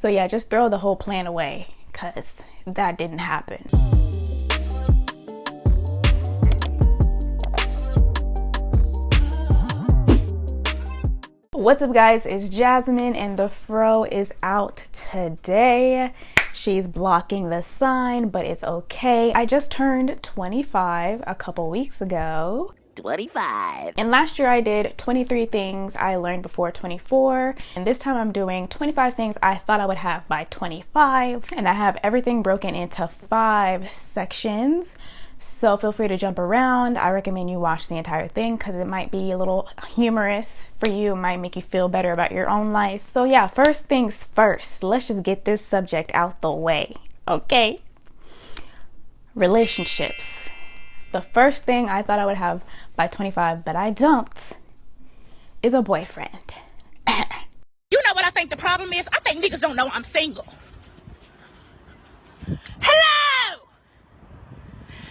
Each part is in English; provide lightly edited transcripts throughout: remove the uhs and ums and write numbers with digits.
So yeah, just throw the whole plan away, because that didn't happen. What's up guys, it's Jasmine and the fro is out today. She's blocking the sign, but it's okay. I just turned 25 a couple weeks ago. 25. And last year I did 23 things I learned before 24. And this time I'm doing 25 things I thought I would have by 25. And I have everything broken into 5 sections. So feel free to jump around. I recommend you watch the entire thing because it might be a little humorous for you. It might make you feel better about your own life. So yeah, first things first, let's just get this subject out the way, okay? Relationships. The first thing I thought I would have by 25, but I don't, is a boyfriend. You know what I think the problem is? I think niggas don't know I'm single. Hello!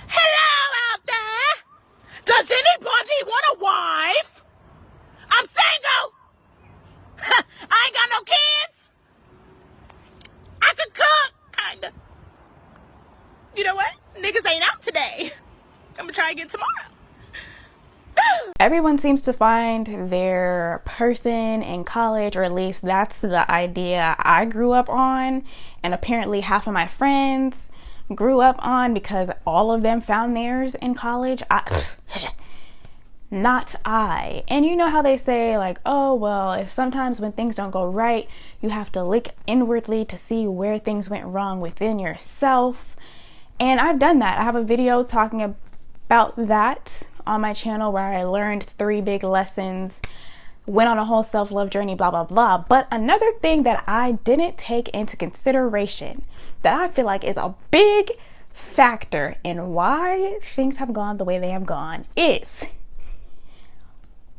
Hello out there! Does anybody want a wife? I'm single! I ain't got no kids! I could cook, kinda. You know what? Niggas ain't out today. I'm gonna try again tomorrow. Everyone seems to find their person in college, or at least that's the idea I grew up on, and apparently half of my friends grew up on, because all of them found theirs in college. Not I. And you know how they say, like, oh well, if sometimes when things don't go right, you have to look inwardly to see where things went wrong within yourself. And I've done that. I have a video talking about that on my channel where I learned 3 big lessons, went on a whole self-love journey, blah blah blah. But another thing that I didn't take into consideration that I feel like is a big factor in why things have gone the way they have gone is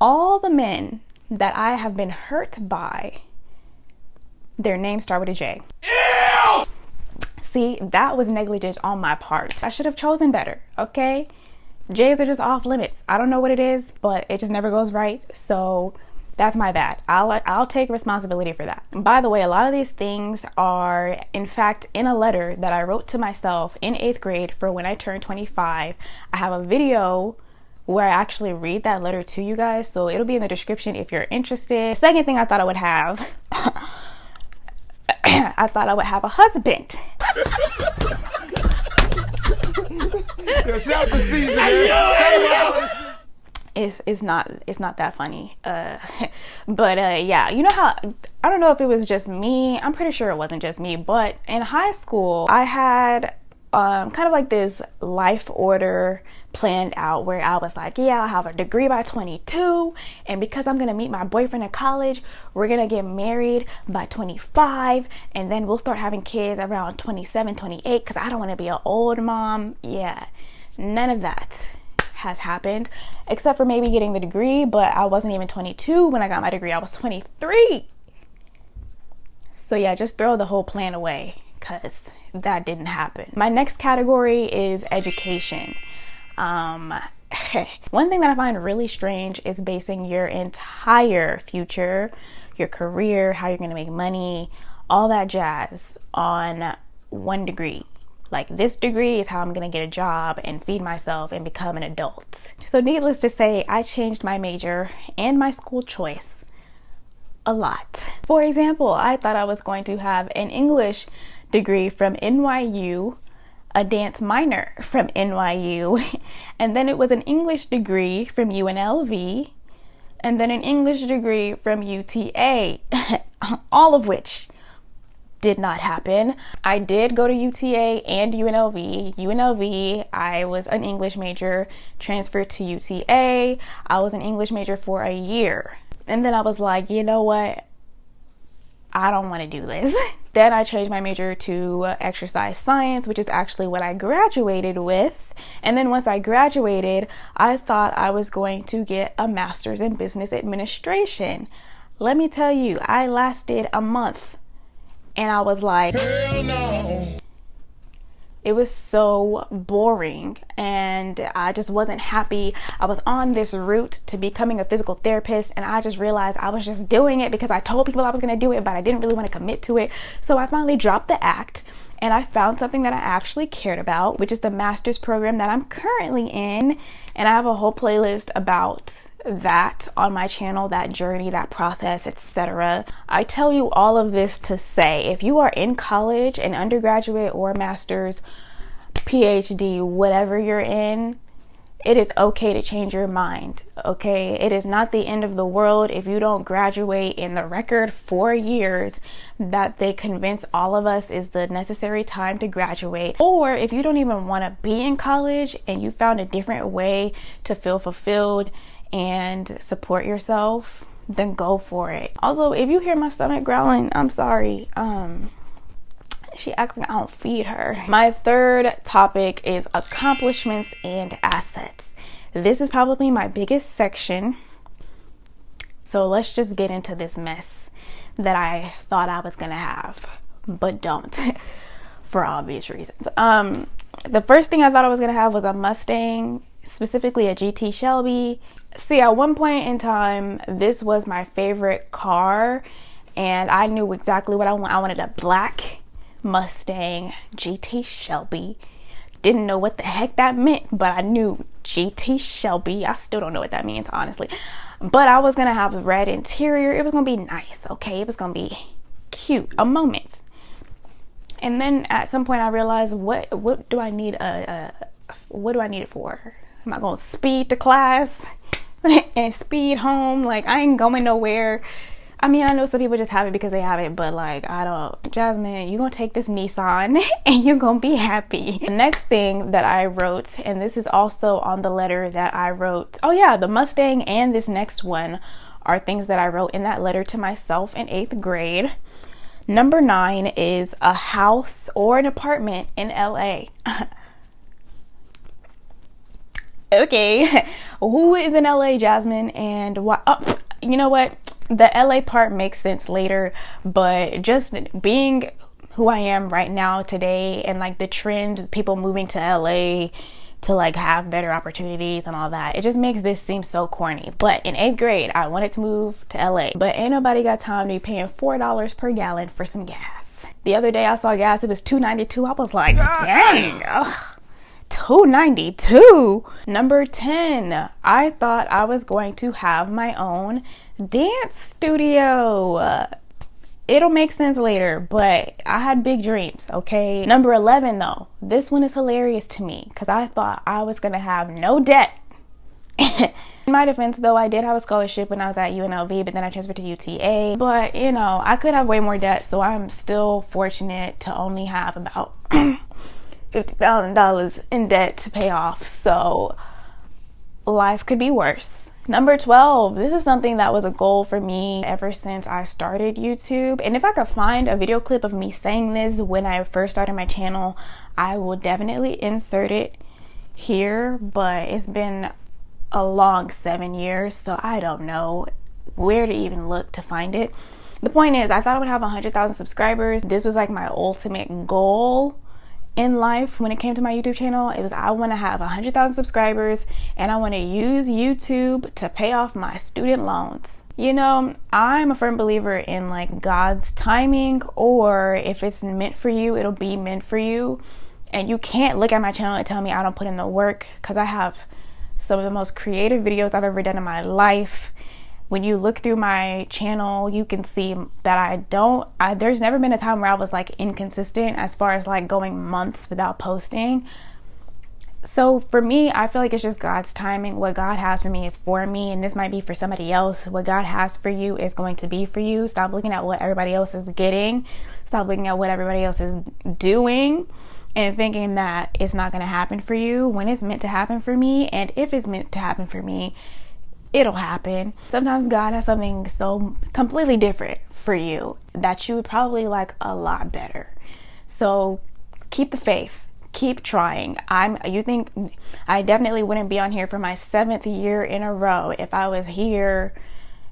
all the men that I have been hurt by, their names start with a J. Ew! See, that was negligence on my part. I should have chosen better, okay? J's are just off limits. I don't know what it is, but it just never goes right. So that's my bad. I'll take responsibility for that. By the way, a lot of these things are in fact in a letter that I wrote to myself in 8th grade for when I turned 25. I have a video where I actually read that letter to you guys, so it'll be in the description if you're interested. Second thing I thought I would have, I thought I would have a husband. Shout the season. It's not that funny. But yeah, you know how, I don't know if it was just me. I'm pretty sure it wasn't just me, but in high school, I had kind of like this life order planned out where I was like, yeah, I'll have a degree by 22, and because I'm gonna meet my boyfriend in college, we're gonna get married by 25, and then we'll start having kids around 27, 28, because I don't want to be an old mom. Yeah, none of that has happened, except for maybe getting the degree, but I wasn't even 22 when I got my degree. I was 23. So yeah, just throw the whole plan away, because that didn't happen. My next category is education. One thing that I find really strange is basing your entire future, your career, how you're gonna make money, all that jazz on one degree. Like, this degree is how I'm gonna get a job and feed myself and become an adult. So needless to say, I changed my major and my school choice a lot. For example, I thought I was going to have an English degree from NYU, a dance minor from NYU, and then it was an English degree from UNLV, and then an English degree from UTA, all of which did not happen. I did go to UTA and UNLV. UNLV, I was an English major, transferred to UTA. I was an English major for a year. And then I was like, you know what? I don't want to do this. Then I changed my major to exercise science, which is actually what I graduated with. And then once I graduated, I thought I was going to get a master's in business administration. Let me tell you, I lasted a month and I was like, hell no. It was so boring and I just wasn't happy. I was on this route to becoming a physical therapist and I just realized I was just doing it because I told people I was going to do it, but I didn't really want to commit to it. So I finally dropped the act and I found something that I actually cared about, which is the master's program that I'm currently in. And I have a whole playlist about that on my channel, that journey, that process, etc. I tell you all of this to say, if you are in college, an undergraduate or master's, PhD, whatever you're in, it is okay to change your mind, okay? It is not the end of the world if you don't graduate in the record 4 years that they convince all of us is the necessary time to graduate. Or if you don't even want to be in college and you found a different way to feel fulfilled and support yourself, then go for it. Also, if you hear my stomach growling, I'm sorry. She acts like I don't feed her. My third topic is accomplishments and assets. This is probably my biggest section. So let's just get into this mess that I thought I was gonna have, but don't, for obvious reasons. The first thing I thought I was gonna have was a Mustang, specifically a GT Shelby. See, at one point in time, this was my favorite car, and I knew exactly what I want. I wanted a black Mustang GT Shelby. Didn't know what the heck that meant, but I knew GT Shelby. I still don't know what that means, honestly. But I was gonna have a red interior. It was gonna be nice, okay? It was gonna be cute, a moment. And then at some point I realized, what do I need what do I need it for? Am I gonna speed to class and speed home? Like, I ain't going nowhere. I mean, I know some people just have it because they have it, but like, I don't. Jasmine, you're gonna take this Nissan and you're gonna be happy. The next thing that I wrote, and this is also on the letter that I wrote, oh yeah, the Mustang and this next one are things that I wrote in that letter to myself in 8th grade. Number 9 is a house or an apartment in LA. Okay, who is in LA, Jasmine, and why? Oh, you know what? The LA part makes sense later, but just being who I am right now today and like the trend of people moving to LA to like have better opportunities and all that, it just makes this seem so corny. But in 8th grade, I wanted to move to LA, but ain't nobody got time to be paying $4 per gallon for some gas. The other day I saw gas, it was $2.92. I was like, dang, ugh. $2.92. Number 10, I thought I was going to have my own dance studio. It'll make sense later, but I had big dreams, okay? Number 11 though, this one is hilarious to me because I thought I was gonna have no debt. In my defense though, I did have a scholarship when I was at UNLV, but then I transferred to UTA. But you know, I could have way more debt, so I'm still fortunate to only have about $50,000 in debt to pay off. So life could be worse. Number 12, this is something that was a goal for me ever since I started YouTube. And if I could find a video clip of me saying this when I first started my channel, I will definitely insert it here. But it's been a long 7 years, so I don't know where to even look to find it. The point is, I thought I would have 100,000 subscribers. This was like my ultimate goal in life when it came to my YouTube channel. It was, I want to have 100,000 subscribers and I want to use YouTube to pay off my student loans. You know, I'm a firm believer in like God's timing, or if it's meant for you, it'll be meant for you. And you can't look at my channel and tell me I don't put in the work, because I have some of the most creative videos I've ever done in my life. When you look through my channel, you can see that there's never been a time where I was like inconsistent as far as like going months without posting. So for me, I feel like it's just God's timing. What God has for me is for me, and this might be for somebody else. What God has for you is going to be for you. Stop looking at what everybody else is getting. Stop looking at what everybody else is doing and thinking that it's not going to happen for you when it's meant to happen for me. And if it's meant to happen for me, it'll happen. Sometimes God has something so completely different for you that you would probably like a lot better. So keep the faith, keep trying. You think I definitely wouldn't be on here for my 7th year in a row if I was here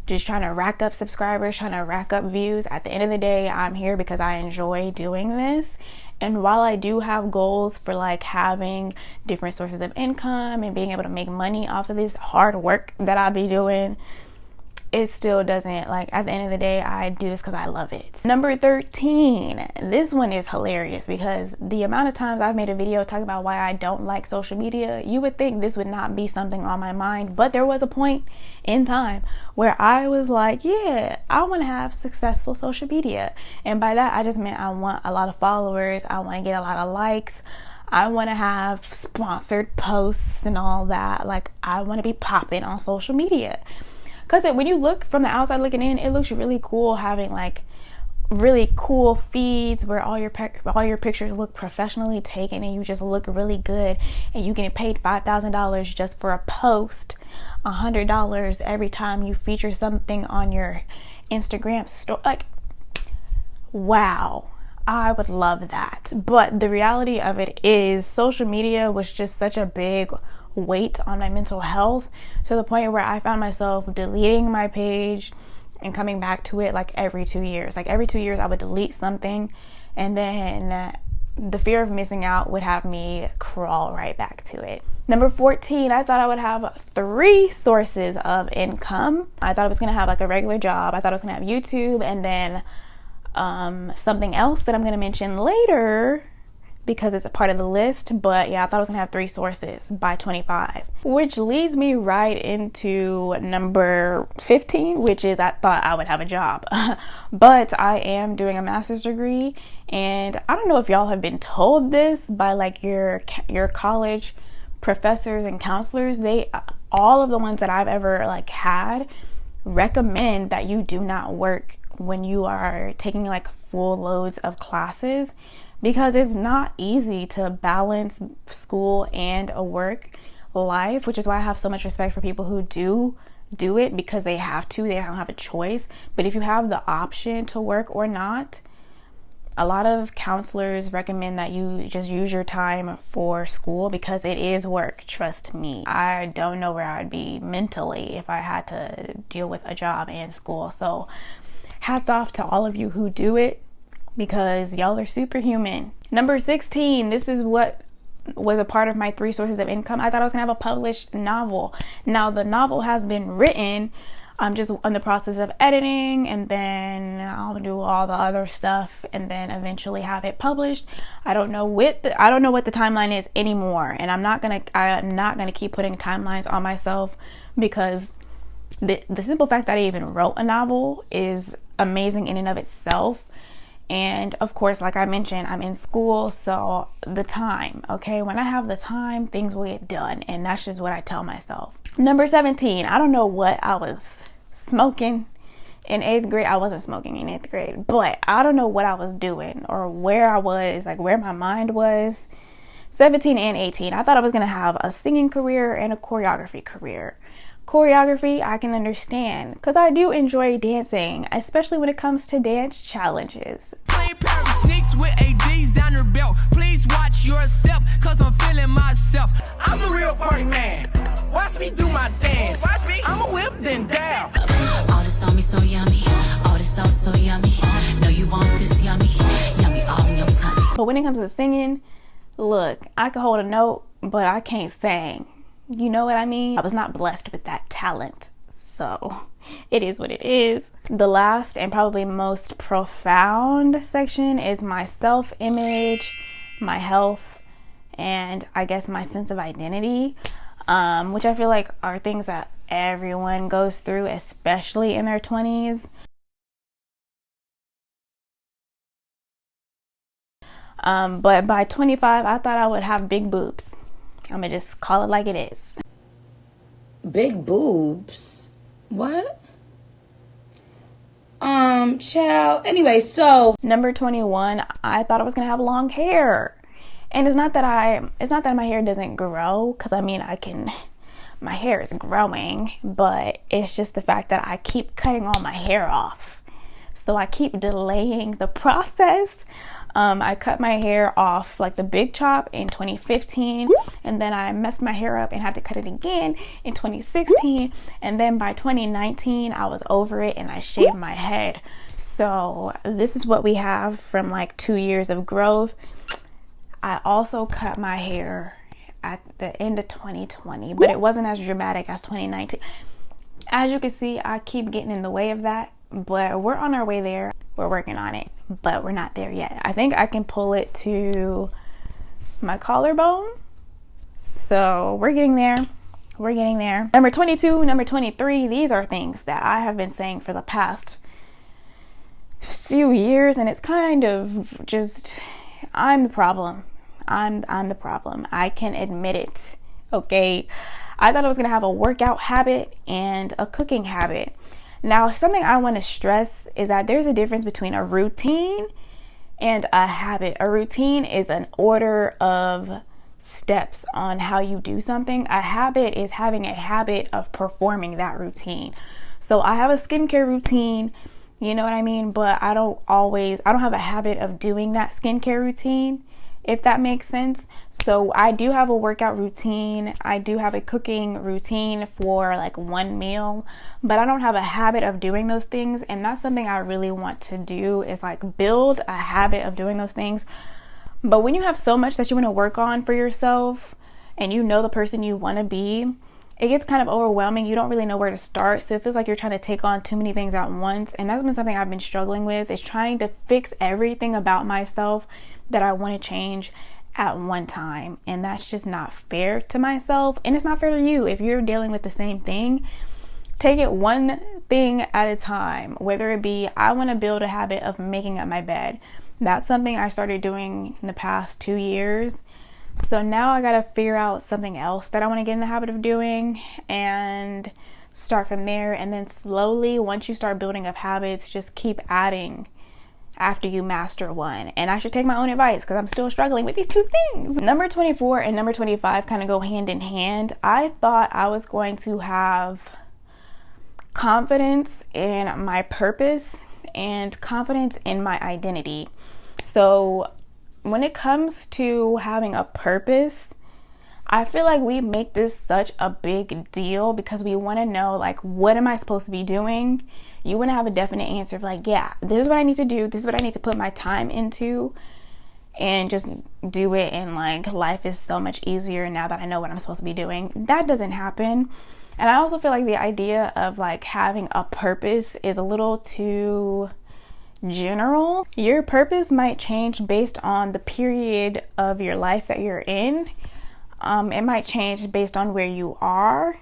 just trying to rack up subscribers, trying to rack up views. At the end of the day, I'm here because I enjoy doing this. And while I do have goals for like having different sources of income and being able to make money off of this hard work that I be doing, it still doesn't, like, at the end of the day, I do this because I love it. Number 13, this one is hilarious because the amount of times I've made a video talking about why I don't like social media, you would think this would not be something on my mind, but there was a point in time where I was like, yeah, I want to have successful social media. And by that, I just meant I want a lot of followers, I want to get a lot of likes, I want to have sponsored posts and all that. Like, I want to be popping on social media. Because when you look from the outside looking in, it looks really cool having like really cool feeds where all your pictures look professionally taken and you just look really good, and you get paid $5,000 just for a post, $100 every time you feature something on your Instagram story. Like, wow, I would love that. But the reality of it is social media was just such a big weight on my mental health, to the point where I found myself deleting my page and coming back to it like every 2 years. Like every 2 years I would delete something, and then the fear of missing out would have me crawl right back to it. Number 14, I thought I would have 3 sources of income. I thought I was gonna have like a regular job. I thought I was gonna have YouTube, and then something else that I'm gonna mention later because it's a part of the list. But yeah, I thought I was gonna have 3 sources by 25, which leads me right into number 15, which is I thought I would have a job. But I am doing a master's degree, and I don't know if y'all have been told this by like your college professors and counselors. All of the ones that I've ever like had recommend that you do not work when you are taking like full loads of classes, because it's not easy to balance school and a work life, which is why I have so much respect for people who do it because they have to, they don't have a choice. But if you have the option to work or not, a lot of counselors recommend that you just use your time for school because it is work. Trust me. I don't know where I'd be mentally if I had to deal with a job and school. So hats off to all of you who do it, because y'all are superhuman. Number 16, this is what was a part of my 3 sources of income. I thought I was gonna have a published novel. Now the novel has been written. I'm just in the process of editing, and then I'll do all the other stuff and then eventually have it published. I don't know what the timeline is anymore, and I'm not gonna keep putting timelines on myself, because the simple fact that I even wrote a novel is amazing in and of itself. And of course, like I mentioned, I'm in school, so the time, okay? When I have the time, things will get done, and that's just what I tell myself. Number 17, I don't know what I was smoking in 8th grade. I wasn't smoking in 8th grade, but I don't know what I was doing or where I was, like where my mind was. 17 and 18, I thought I was gonna have a singing career and a choreography career. Choreography, I can understand, because I do enjoy dancing, especially when it comes to dance challenges. With a designer belt. Please watch your step, cause I'm feeling myself. I'm the real party man. Watch me do my dance. Watch me. I'm a whip then down. All this on me so yummy. All this sauce so yummy. No, you want this yummy. Yummy all in your tummy. But when it comes to singing, look, I can hold a note, but I can't sing. You know what I mean? I was not blessed with that talent, so it is what it is. The last and probably most profound section is my self-image, my health, and I guess my sense of identity, which I feel like are things that everyone goes through, especially in their 20s. But by 25, I thought I would have big boobs. I'm gonna just call it like it is. Big boobs? What? Child. Anyway, so number 21, I thought I was gonna have long hair. And it's not that my hair doesn't grow, because I mean my hair is growing, but it's just the fact that I keep cutting all my hair off. So I keep delaying the process. I cut my hair off like the big chop in 2015, and then I messed my hair up and had to cut it again in 2016, and then by 2019 I was over it and I shaved my head. So this is what we have from like 2 years of growth. I also cut my hair at the end of 2020, but it wasn't as dramatic as 2019. As you can see, I keep getting in the way of that, but we're on our way there. We're working on it, but we're not there yet. I think I can pull it to my collarbone. So we're getting there. We're getting there. Number 22, number 23, these are things that I have been saying for the past few years, and it's kind of just, I'm the problem. I'm the problem. I can admit it. Okay. I thought I was going to have a workout habit and a cooking habit. Now, something I want to stress is that there's a difference between a routine and a habit. A routine is an order of steps on how you do something. A habit is having a habit of performing that routine. So I have a skincare routine, you know what I mean? But I don't have a habit of doing that skincare routine, if that makes sense. So I do have a workout routine. I do have a cooking routine for like one meal, but I don't have a habit of doing those things. And that's something I really want to do, is like build a habit of doing those things. But when you have so much that you want to work on for yourself and you know the person you want to be, it gets kind of overwhelming. You don't really know where to start. So it feels like you're trying to take on too many things at once. And that's been something I've been struggling with, is trying to fix everything about myself that I want to change at one time. And that's just not fair to myself. And it's not fair to you. If you're dealing with the same thing, take it one thing at a time. Whether it be, I want to build a habit of making up my bed. That's something I started doing in the past 2 years. So now I got to figure out something else that I want to get in the habit of doing and start from there. And then slowly, once you start building up habits, just keep adding after you master one. And I should take my own advice because I'm still struggling with these two things. Number 24 and number 25 kind of go hand in hand. I thought I was going to have confidence in my purpose and confidence in my identity. So when it comes to having a purpose, I feel like we make this such a big deal because we want to know, like, what am I supposed to be doing? You want to have a definite answer of like, yeah, this is what I need to do. This is what I need to put my time into, and just do it. And like, life is so much easier now that I know what I'm supposed to be doing. That doesn't happen. And I also feel like the idea of like having a purpose is a little too general. Your purpose might change based on the period of your life that you're in. It might change based on where you are.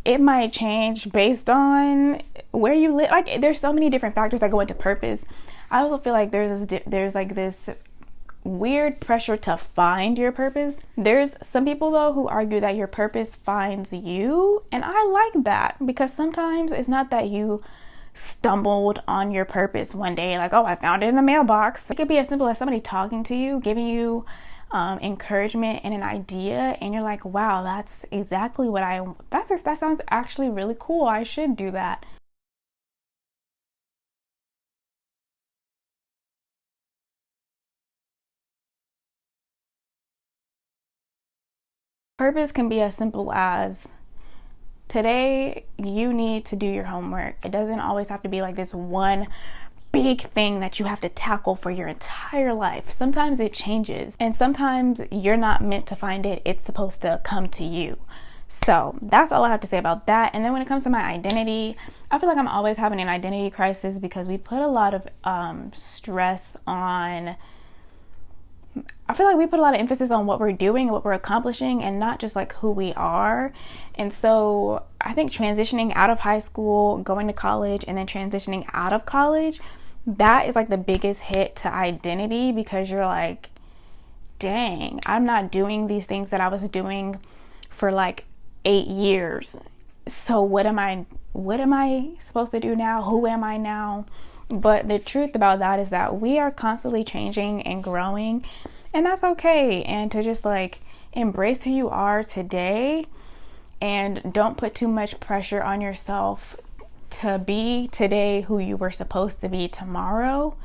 It might change based on where you live. Like, there's so many different factors that go into purpose. I also feel like there's like this weird pressure to find your purpose. There's some people though who argue that your purpose finds you, and I like that, because sometimes it's not that you stumbled on your purpose one day, like, oh, I found it in the mailbox. It could be as simple as somebody talking to you, giving you encouragement and an idea, and you're like, wow, that's exactly what that sounds actually really cool. I should do that. Purpose can be as simple as, today you need to do your homework. It doesn't always have to be like this one big thing that you have to tackle for your entire life. Sometimes it changes, and sometimes you're not meant to find it. It's supposed to come to you. So that's all I have to say about that. And then when it comes to my identity, I feel like I'm always having an identity crisis because we put a lot of stress on, I feel like we put a lot of emphasis on what we're doing and what we're accomplishing, and not just like who we are. And so I think transitioning out of high school, going to college, and then transitioning out of college, that is like the biggest hit to identity, because you're like, dang, I'm not doing these things that I was doing for like 8 years. So what am I supposed to do now? Who am I now? But the truth about that is that we are constantly changing and growing, and that's okay. And to just like embrace who you are today, and don't put too much pressure on yourself to be today who you were supposed to be tomorrow.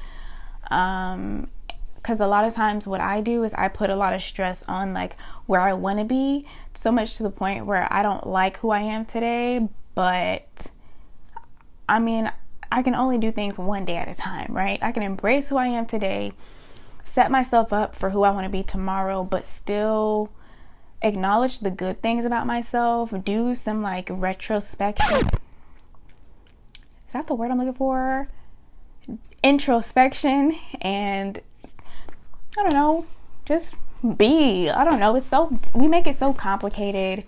Because a lot of times what I do is I put a lot of stress on like where I want to be, so much to the point where I don't like who I am today. But I mean, I can only do things one day at a time, right? I can embrace who I am today, set myself up for who I want to be tomorrow, but still acknowledge the good things about myself, do some like retrospection. Is that the word I'm looking for? Introspection, and I don't know, just be. I don't know, we make it so complicated,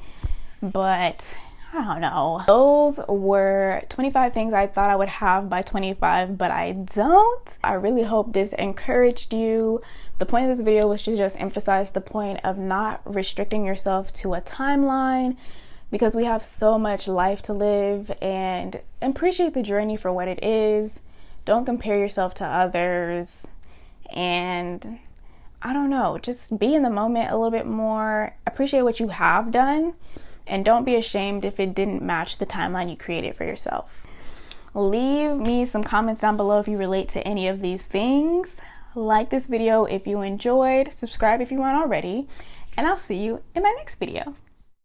but I don't know. Those were 25 things I thought I would have by 25, but I don't. I really hope this encouraged you. The point of this video was to just emphasize the point of not restricting yourself to a timeline, because we have so much life to live, and appreciate the journey for what it is. Don't compare yourself to others, and I don't know, just be in the moment a little bit more. Appreciate what you have done, and don't be ashamed if it didn't match the timeline you created for yourself. Leave me some comments down below if you relate to any of these things. Like this video if you enjoyed, subscribe if you weren't already, and I'll see you in my next video.